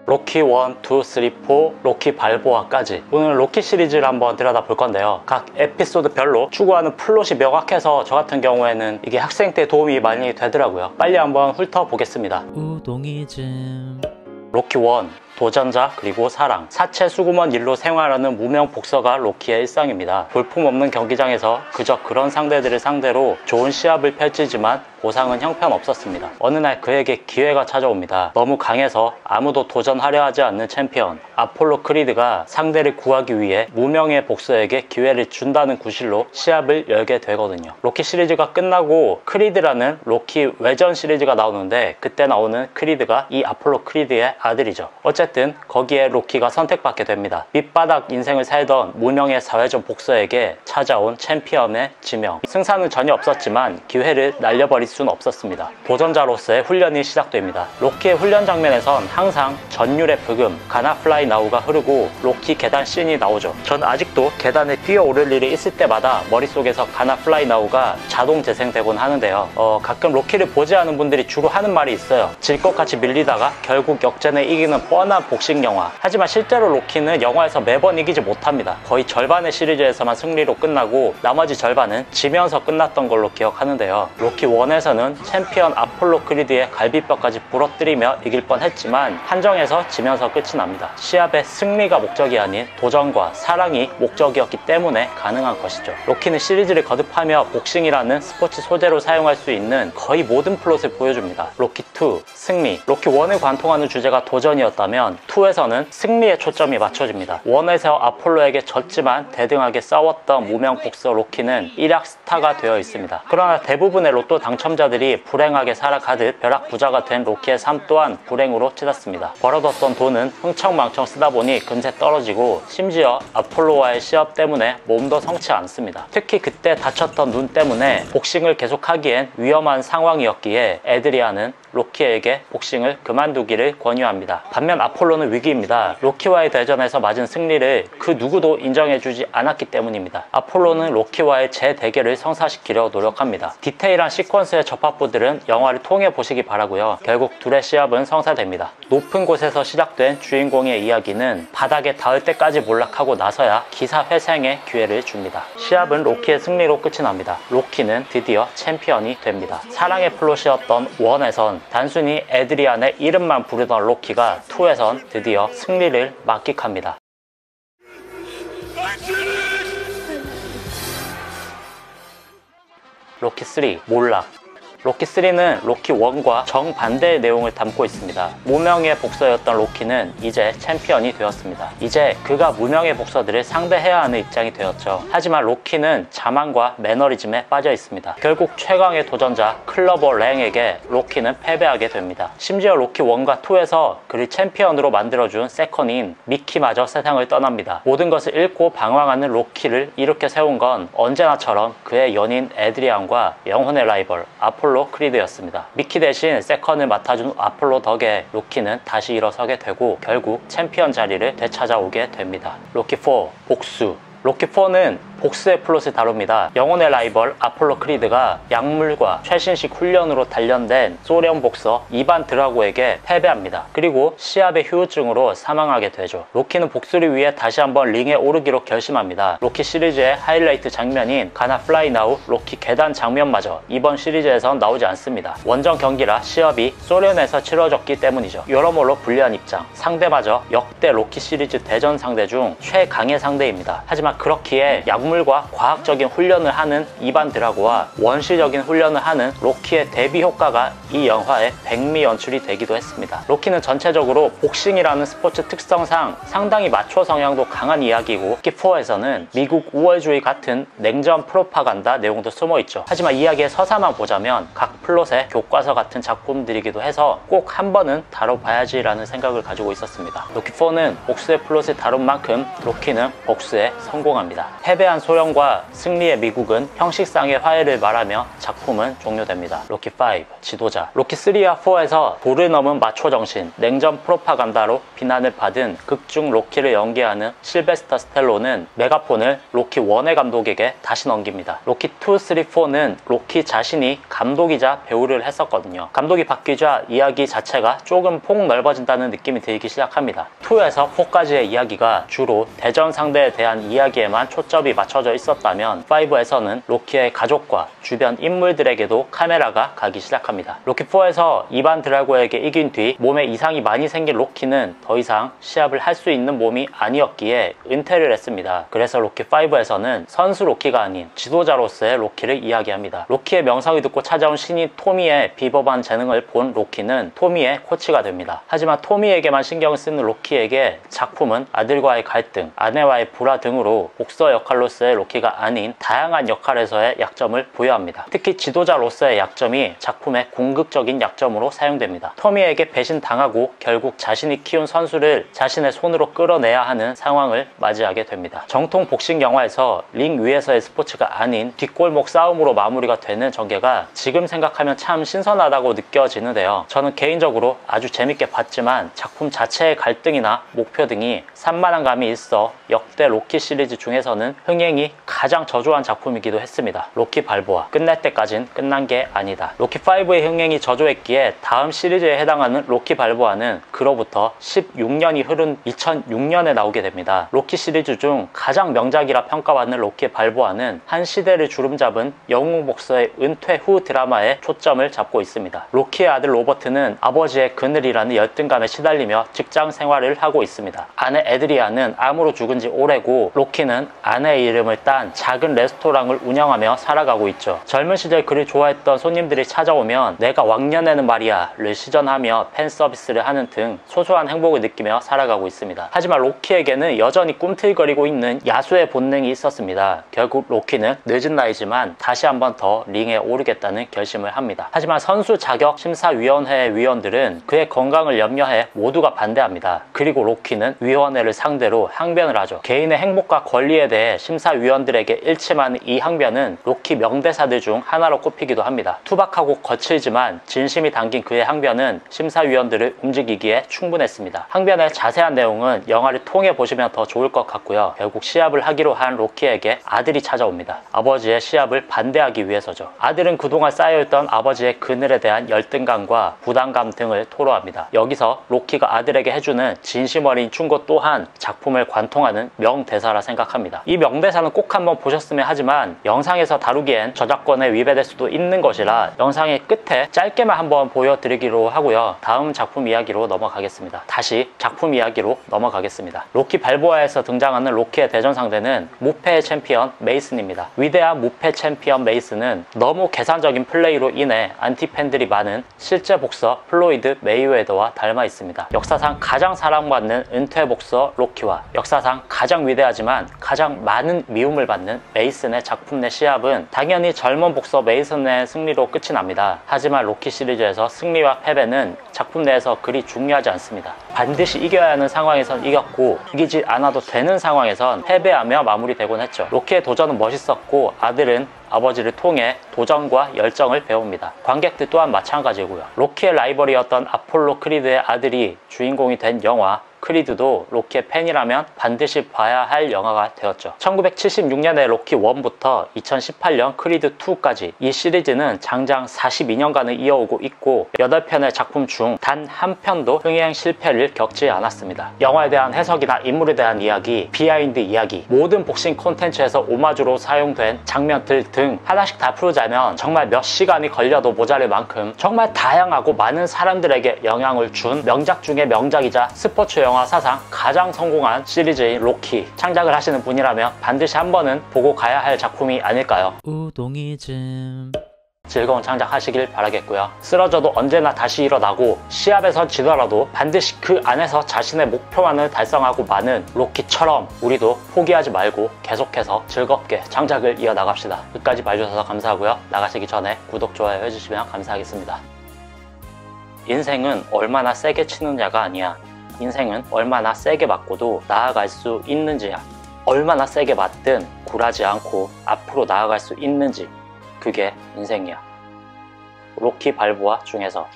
로키 1, 2, 3, 4, 로키 발보아까지. 오늘 로키 시리즈를 한번 들여다볼 건데요, 각 에피소드별로 추구하는 플롯이 명확해서 저 같은 경우에는 이게 학생 때 도움이 많이 되더라고요. 빨리 한번 훑어보겠습니다. 우동이즘. 로키 1, 도전자 그리고 사랑. 사체 수구먼 일로 생활하는 무명 복서가 로키의 일상입니다. 볼품없는 경기장에서 그저 그런 상대들을 상대로 좋은 시합을 펼치지만 보상은 형편없었습니다. 어느 날 그에게 기회가 찾아옵니다. 너무 강해서 아무도 도전하려 하지 않는 챔피언 아폴로 크리드가 상대를 구하기 위해 무명의 복서에게 기회를 준다는 구실로 시합을 열게 되거든요. 로키 시리즈가 끝나고 크리드라는 로키 외전 시리즈가 나오는데, 그때 나오는 크리드가 이 아폴로 크리드의 아들이죠. 어쨌든 거기에 로키가 선택받게 됩니다. 밑바닥 인생을 살던 무명의 사회전 복서에게 찾아온 챔피언의 지명. 승산은 전혀 없었지만 기회를 날려버릴 수는 없었습니다. 도전자로서의 훈련이 시작됩니다. 로키의 훈련 장면에선 항상 전율의 브금 가나 플라이 나우가 흐르고 로키 계단 씬이 나오죠. 전 아직도 계단에 뛰어오를 일이 있을 때마다 머릿속에서 가나 플라이 나우가 자동 재생되곤 하는데요. 가끔 로키를 보지 않은 분들이 주로 하는 말이 있어요. 질 것 같이 밀리다가 결국 역전에 이기는 뻔한 복싱 영화. 하지만 실제로 로키는 영화에서 매번 이기지 못합니다. 거의 절반의 시리즈에서만 승리로 끝나고 나머지 절반은 지면서 끝났던 걸로 기억하는데요. 로키 1에서는 챔피언 아폴로 크리드의 갈비뼈까지 부러뜨리며 이길 뻔했지만 한정에서 지면서 끝이 납니다. 시합의 승리가 목적이 아닌 도전과 사랑이 목적이었기 때문에 가능한 것이죠. 로키는 시리즈를 거듭하며 복싱이라는 스포츠 소재로 사용할 수 있는 거의 모든 플롯을 보여줍니다. 로키 2, 승리. 로키 1을 관통하는 주제가 도전이었다면 2에서는 승리에 초점이 맞춰집니다. 1에서 아폴로에게 졌지만 대등하게 싸웠던 무명 복서 로키는 일약 스타가 되어 있습니다. 그러나 대부분의 로또 당첨자들이 불행하게 살아가듯 벼락부자가 된 로키의 삶 또한 불행으로 치닫습니다. 벌어뒀던 돈은 흥청망청 쓰다 보니 금세 떨어지고, 심지어 아폴로와의 시합 때문에 몸도 성치 않습니다. 특히 그때 다쳤던 눈 때문에 복싱을 계속하기엔 위험한 상황이었기에 에드리안은 로키에게 복싱을 그만두기를 권유합니다. 반면 아폴로는 위기입니다. 로키와의 대전에서 맞은 승리를 그 누구도 인정해주지 않았기 때문입니다. 아폴로는 로키와의 재대결을 성사시키려 노력합니다. 디테일한 시퀀스의 접합부들은 영화를 통해 보시기 바라고요. 결국 둘의 시합은 성사됩니다. 높은 곳에서 시작된 주인공의 이야기는 바닥에 닿을 때까지 몰락하고 나서야 기사회생의 기회를 줍니다. 시합은 로키의 승리로 끝이 납니다. 로키는 드디어 챔피언이 됩니다. 사랑의 플롯이었던 1에선 단순히 에드리안의 이름만 부르던 로키가 2에선 드디어 승리를 만끽합니다. 로키 3, 몰락. 로키 3는 로키 1과 정반대의 내용을 담고 있습니다. 무명의 복서였던 로키는 이제 챔피언이 되었습니다. 이제 그가 무명의 복서들을 상대해야 하는 입장이 되었죠. 하지만 로키는 자만과 매너리즘에 빠져 있습니다. 결국 최강의 도전자 클러버 랭에게 로키는 패배하게 됩니다. 심지어 로키 1과 2에서 그를 챔피언으로 만들어준 세컨인 미키마저 세상을 떠납니다. 모든 것을 잃고 방황하는 로키를 이렇게 세운 건 언제나처럼 그의 연인 에드리안과 영혼의 라이벌 아폴로 크리드였습니다. 미키 대신 세컨을 맡아준 아폴로 덕에 로키는 다시 일어서게 되고 결국 챔피언 자리를 되찾아오게 됩니다. 로키 4, 복수. 로키 4는 복수의 플롯을 다룹니다. 영혼의 라이벌 아폴로 크리드가 약물과 최신식 훈련으로 단련된 소련 복서 이반 드라고에게 패배합니다. 그리고 시합의 후유증으로 사망하게 되죠. 로키는 복수를 위해 다시 한번 링에 오르기로 결심합니다. 로키 시리즈의 하이라이트 장면인 가나 플라이 나우 로키 계단 장면마저 이번 시리즈에선 나오지 않습니다. 원정 경기라 시합이 소련에서 치러졌기 때문이죠. 여러모로 불리한 입장. 상대마저 역대 로키 시리즈 대전 상대 중 최강의 상대입니다. 하지만 그렇기에 약물과 과학적인 훈련을 하는 이반 드라고와 원시적인 훈련을 하는 로키의 대비 효과가 이 영화의 백미 연출이 되기도 했습니다. 로키는 전체적으로 복싱이라는 스포츠 특성상 상당히 마초 성향도 강한 이야기고, 로키 4에서는 미국 우월주의 같은 냉전 프로파간다 내용도 숨어있죠. 하지만 이야기의 서사만 보자면 각 플롯의 교과서 같은 작품들이기도 해서 꼭 한 번은 다뤄봐야지 라는 생각을 가지고 있었습니다. 로키 4는 복수의 플롯을 다룬 만큼 로키는 복수에 성공합니다. 패배한 패배한 소련과 승리의 미국은 형식상의 화해를 말하며 작품은 종료됩니다. 로키 5 지도자. 로키 3와 4에서 도를 넘은 마초 정신, 냉전 프로파간다로 비난을 받은 극중 로키를 연기하는 실베스터 스텔론은 메가폰을 로키 1의 감독에게 다시 넘깁니다. 로키 2, 3, 4는 로키 자신이 감독이자 배우를 했었거든요. 감독이 바뀌자 이야기 자체가 조금 폭 넓어진다는 느낌이 들기 시작합니다. 2에서 4까지의 이야기가 주로 대전 상대에 대한 이야기에만 초점이 맞춰져 있었다면 5에서는 로키의 가족과 주변 인물들에게도 카메라가 가기 시작합니다. 로키 4에서 이반 드라고에게 이긴 뒤 몸에 이상이 많이 생긴 로키는 더 이상 시합을 할 수 있는 몸이 아니었기에 은퇴를 했습니다. 그래서 로키 5에서는 선수 로키가 아닌 지도자로서의 로키를 이야기합니다. 로키의 명성이 듣고 찾아온 신인 토미의 비범한 재능을 본 로키는 토미의 코치가 됩니다. 하지만 토미에게만 신경을 쓰는 로키에게 작품은 아들과의 갈등, 아내와의 불화 등으로 복서 역할로서의 로키가 아닌 다양한 역할에서의 약점을 부여합니다. 특히 지도자로서의 약점이 작품의 궁극적인 약점으로 사용됩니다. 토미에게 배신당하고 결국 자신이 키운 선수를 자신의 손으로 끌어내야 하는 상황을 맞이하게 됩니다. 정통 복싱 영화에서 링 위에서의 스포츠가 아닌 뒷골목 싸움으로 마무리가 되는 전개가 지금 생각하면 참 신선하다고 느껴지는데요. 저는 개인적으로 아주 재밌게 봤지만 작품 자체의 갈등이나 목표 등이 산만한 감이 있어 역대 로키 시리즈 중에서는 흥행이 가장 저조한 작품이기도 했습니다. 로키 발보아 끝날 때까진 끝난 게 아니다. 로키 5의 흥행이 저조했기에 다음 시리즈에 해당하는 로키 발보아는 그로부터 16년이 흐른 2006년에 나오게 됩니다. 로키 시리즈 중 가장 명작이라 평가받는 로키 발보아는 한 시대를 주름잡은 영웅 복서의 은퇴 후 드라마에 초점을 잡고 있습니다. 로키의 아들 로버트는 아버지의 그늘이라는 열등감에 시달리며 직장 생활을 하고 있습니다. 아내 에드리아는 암으로 죽은 지 오래고 로키는 아내의 이름을 딴 작은 레스토랑을 운영하며 살아가고 있죠. 젊은 시절 그를 좋아했던 손님들이 찾아오면 내가 왕년에는 말이야 를 시전하며 팬 서비스를 하는 등 소소한 행복을 느끼며 살아가고 있습니다. 하지만 로키에게는 여전히 꿈틀거리고 있는 야수의 본능이 있었습니다. 결국 로키는 늦은 나이지만 다시 한번 더 링에 오르겠다는 결심을 합니다. 하지만 선수 자격 심사위원회의 위원들은 그의 건강을 염려해 모두가 반대합니다. 그리고 로키는 위원회를 상대로 항변을 하죠. 개인의 행복과 권리에 대해 심사위원들에게 일침하는 이 항변은 로키 명대사들 중 하나로 꼽히기도 합니다. 투박하고 거칠지만 진심이 담긴 그의 항변은 심사위원들을 움직이기에 충분했습니다. 항변의 자세한 내용은 영화를 통해 보시면 더 좋을 것 같고요. 결국 시합을 하기로 한 로키에게 아들이 찾아옵니다. 아버지의 시합을 반대하기 위해서죠. 아들은 그동안 쌓여있던 아버지의 그늘에 대한 열등감과 부담감 등을 토로합니다. 여기서 로키가 아들에게 해주는 진심 어린 충고 또한 작품을 관통하는 명대사라 생각합니다. 이 명대사는 꼭 한번 보셨으면 하지만 영상에서 다루기엔 저작권에 위배될 수도 있는 것이라 영상의 끝에 짧게만 한번 보여드리기로 하고요. 다음 작품 이야기로 넘어가겠습니다. 다시 작품 이야기로 넘어가겠습니다. 로키 발보아에서 등장하는 로키의 대전 상대는 무패의 챔피언 메이슨입니다. 위대한 무패 챔피언 메이슨은 너무 계산적인 플레이로 인해 안티팬들이 많은 실제 복서 플로이드 메이웨더와 닮아 있습니다. 역사상 가장 사랑받는 은퇴 복서 로키와 역사상 가장 위대하지만 가장 많은 미움을 받는 메이슨의 작품 내 시합은 당연히 젊은 복서 메이슨의 승리로 끝이 납니다. 하지만 로키 시리즈에서 승리와 패배는 작품 내에서 그리 중요하지 않습니다. 반드시 이겨야 하는 상황에선 이겼고 이기지 않아도 되는 상황에선 패배하며 마무리되곤 했죠. 로키의 도전은 멋있었고 아들은 아버지를 통해 도전과 열정을 배웁니다. 관객들 또한 마찬가지고요. 로키의 라이벌이었던 아폴로 크리드의 아들이 주인공이 된 영화 크리드도 로키의 팬이라면 반드시 봐야 할 영화가 되었죠. 1976년의 로키 1부터 2018년 크리드 2까지 이 시리즈는 장장 42년간을 이어오고 있고 8편의 작품 중 단 한 편도 흥행 실패를 겪지 않았습니다. 영화에 대한 해석이나 인물에 대한 이야기, 비하인드 이야기, 모든 복싱 콘텐츠에서 오마주로 사용된 장면들 등 하나씩 다 풀자면 정말 몇 시간이 걸려도 모자랄 만큼 정말 다양하고 많은 사람들에게 영향을 준 명작 중의 명작이자 스포츠 영화 사상 가장 성공한 시리즈인 로키, 창작을 하시는 분이라면 반드시 한 번은 보고 가야 할 작품이 아닐까요? 우동이즘. 즐거운 창작하시길 바라겠고요. 쓰러져도 언제나 다시 일어나고 시합에서 지더라도 반드시 그 안에서 자신의 목표만을 달성하고 마는 로키처럼 우리도 포기하지 말고 계속해서 즐겁게 창작을 이어나갑시다. 끝까지 봐주셔서 감사하고요. 나가시기 전에 구독, 좋아요 해주시면 감사하겠습니다. 인생은 얼마나 세게 치느냐가 아니야. 인생은 얼마나 세게 맞고도 나아갈 수 있는지야. 얼마나 세게 맞든 굴하지 않고 앞으로 나아갈 수 있는지, 그게 인생이야. 로키 발보아 중에서